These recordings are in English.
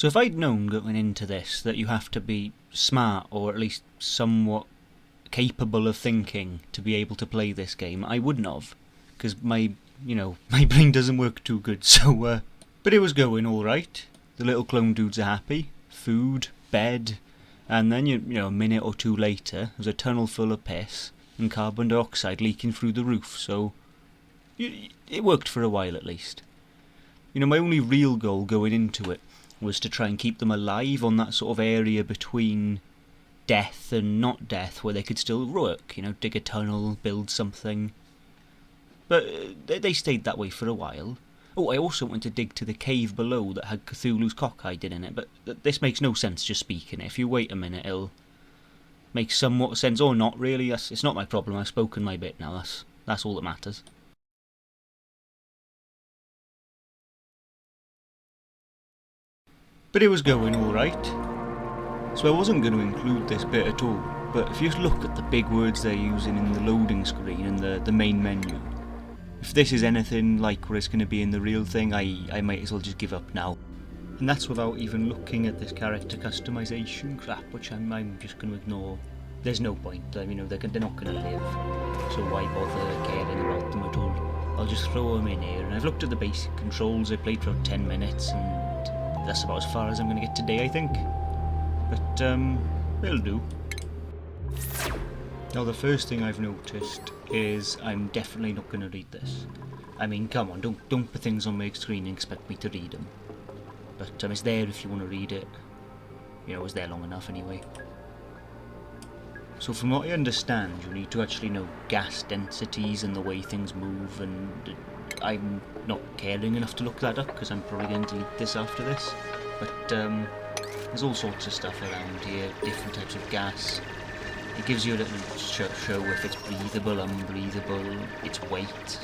So if I'd known going into this that you have to be smart or at least somewhat capable of thinking to be able to play this game, I wouldn't have, because my brain doesn't work too good. So, but it was going all right. The little clone dudes are happy. Food, bed, and then a minute or two later, there's a tunnel full of piss and carbon dioxide leaking through the roof. So it worked for a while at least. My only real goal going into it was to try and keep them alive on that sort of area between death and not death, where they could still work, dig a tunnel, build something. But they stayed that way for a while. Oh, I also went to dig to the cave below that had Cthulhu's cock hiding in it, but this makes no sense just speaking it. If you wait a minute, it'll make somewhat sense, or not really. It's not my problem. I've spoken my bit now. That's all that matters. But it was going alright. So I wasn't going to include this bit at all, but if you just look at the big words they're using in the loading screen and the main menu, if this is anything like what it's going to be in the real thing, I might as well just give up now. And that's without even looking at this character customization crap, which I'm just going to ignore. There's no point. They're not going to live, so why bother caring about them at all? I'll just throw them in here. And I've looked at the basic controls. I played for 10 minutes, and that's about as far as I'm going to get today, I think. But it'll do. Now the first thing I've noticed is I'm definitely not going to read this. I mean, come on, don't put things on my screen and expect me to read them. But it's there if you want to read it. It's there long enough anyway. So from what I understand, you need to actually know gas densities and the way things move, and I'm not caring enough to look that up because I'm probably going to delete this after this. But there's all sorts of stuff around here, different types of gas. It gives you a little show if it's breathable, unbreathable, its weight.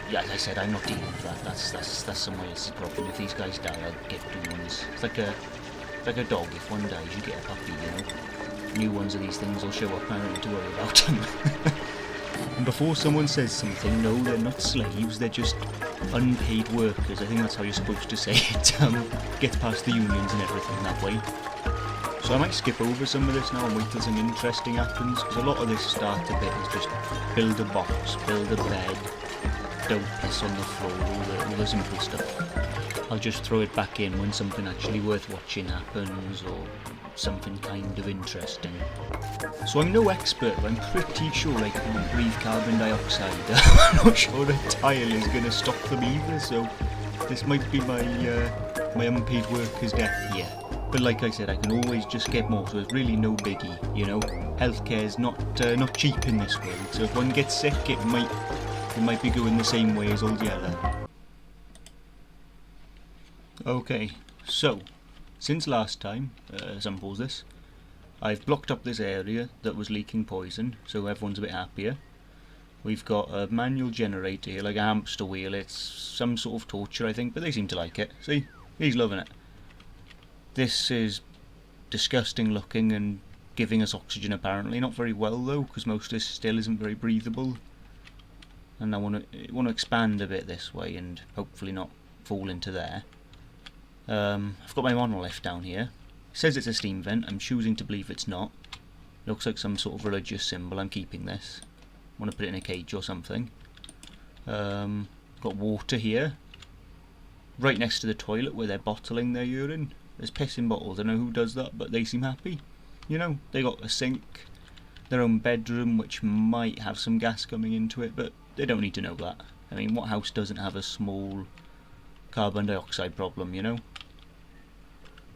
As I said, I'm not dealing with that. That's someone else's problem. If these guys die, I'll get new ones. It's like a dog. If one dies, you get a puppy. New ones of these things will show up, and I don't need to worry about them. And before someone says something, no, they're not slaves. They're just unpaid workers. I think that's how you're supposed to say it. Gets past the unions and everything that way. So I might skip over some of this now and wait till something interesting happens, because a lot of this starter bit is just build a box, build a bed, don't piss on the floor, all the simple stuff. I'll just throw it back in when something actually worth watching happens, or something kind of interesting. So I'm no expert, but I'm pretty sure I can't breathe carbon dioxide. I'm not sure a tile is going to stop them either, so this might be my unpaid worker's death here. But like I said, I can always just get more, so it's really no biggie, Healthcare's not cheap in this world, so if one gets sick, it might be going the same way as Old Yeller. Okay, so since last time, some pause this, I've blocked up this area that was leaking poison, so everyone's a bit happier. We've got a manual generator here, like a hamster wheel. It's some sort of torture, I think, but they seem to like it. See? He's loving it. This is disgusting looking and giving us oxygen apparently. Not very well though, because most of this still isn't very breathable. And I want to expand a bit this way and hopefully not fall into there. I've got my monolith down here. It says it's a steam vent. I'm choosing to believe it's not. Looks like some sort of religious symbol. I'm keeping this. I want to put it in a cage or something. Got water here. Right next to the toilet where they're bottling their urine. There's piss in bottles. I don't know who does that, but they seem happy. They got a sink, their own bedroom, which might have some gas coming into it, but they don't need to know that. I mean, what house doesn't have a small carbon dioxide problem,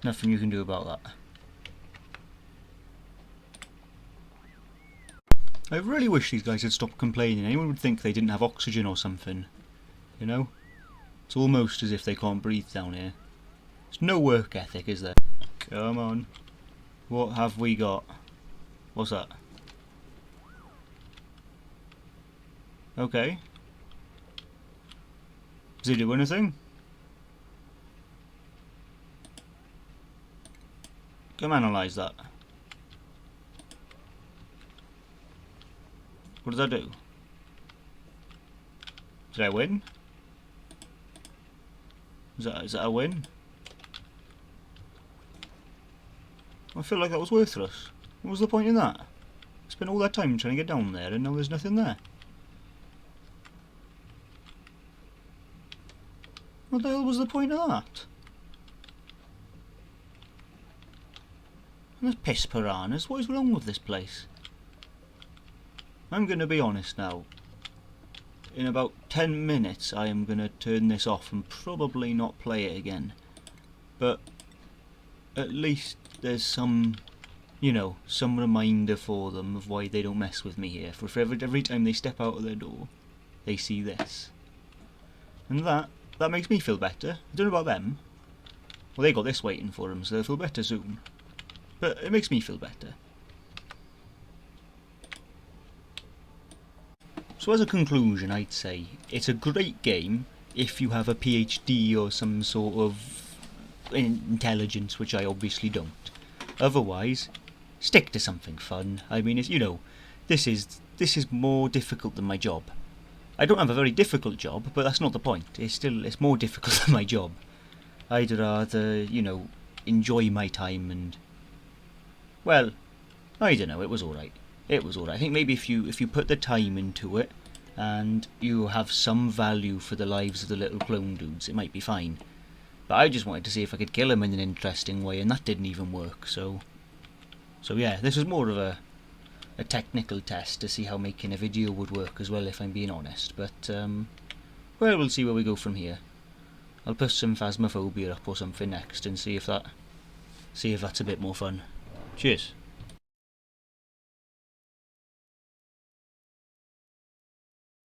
Nothing you can do about that. I really wish these guys had stopped complaining. Anyone would think they didn't have oxygen or something, It's almost as if they can't breathe down here. There's no work ethic, is there? Come on. What have we got? What's that? Okay. Does he do anything? Come analyse that. What does that do? Did I win? Is that a win? I feel like that was worthless. What was the point in that? I spent all that time trying to get down there and now there's nothing there. What the hell was the point of that? And there's piss piranhas. What is wrong with this place? I'm going to be honest now. In about 10 minutes I am going to turn this off and probably not play it again. But at least there's some, you know, some reminder for them of why they don't mess with me here. For every time they step out of their door, they see this. And that makes me feel better. I don't know about them. Well, they got this waiting for them, so they'll feel better soon. But it makes me feel better. So as a conclusion, I'd say it's a great game if you have a PhD or some sort of intelligence, which I obviously don't. Otherwise, stick to something fun. I mean, you know, this is more difficult than my job. I don't have a very difficult job, but that's not the point. It's more difficult than my job. I'd rather, you know, enjoy my time and, well, I don't know. It was alright. It was alright. I think maybe if you put the time into it and you have some value for the lives of the little clone dudes, it might be fine. But I just wanted to see if I could kill them in an interesting way, and that didn't even work. So yeah, this was more of a technical test to see how making a video would work as well, if I'm being honest. But well, we'll see where we go from here. I'll put some Phasmophobia up or something next and see if that's a bit more fun. Cheers.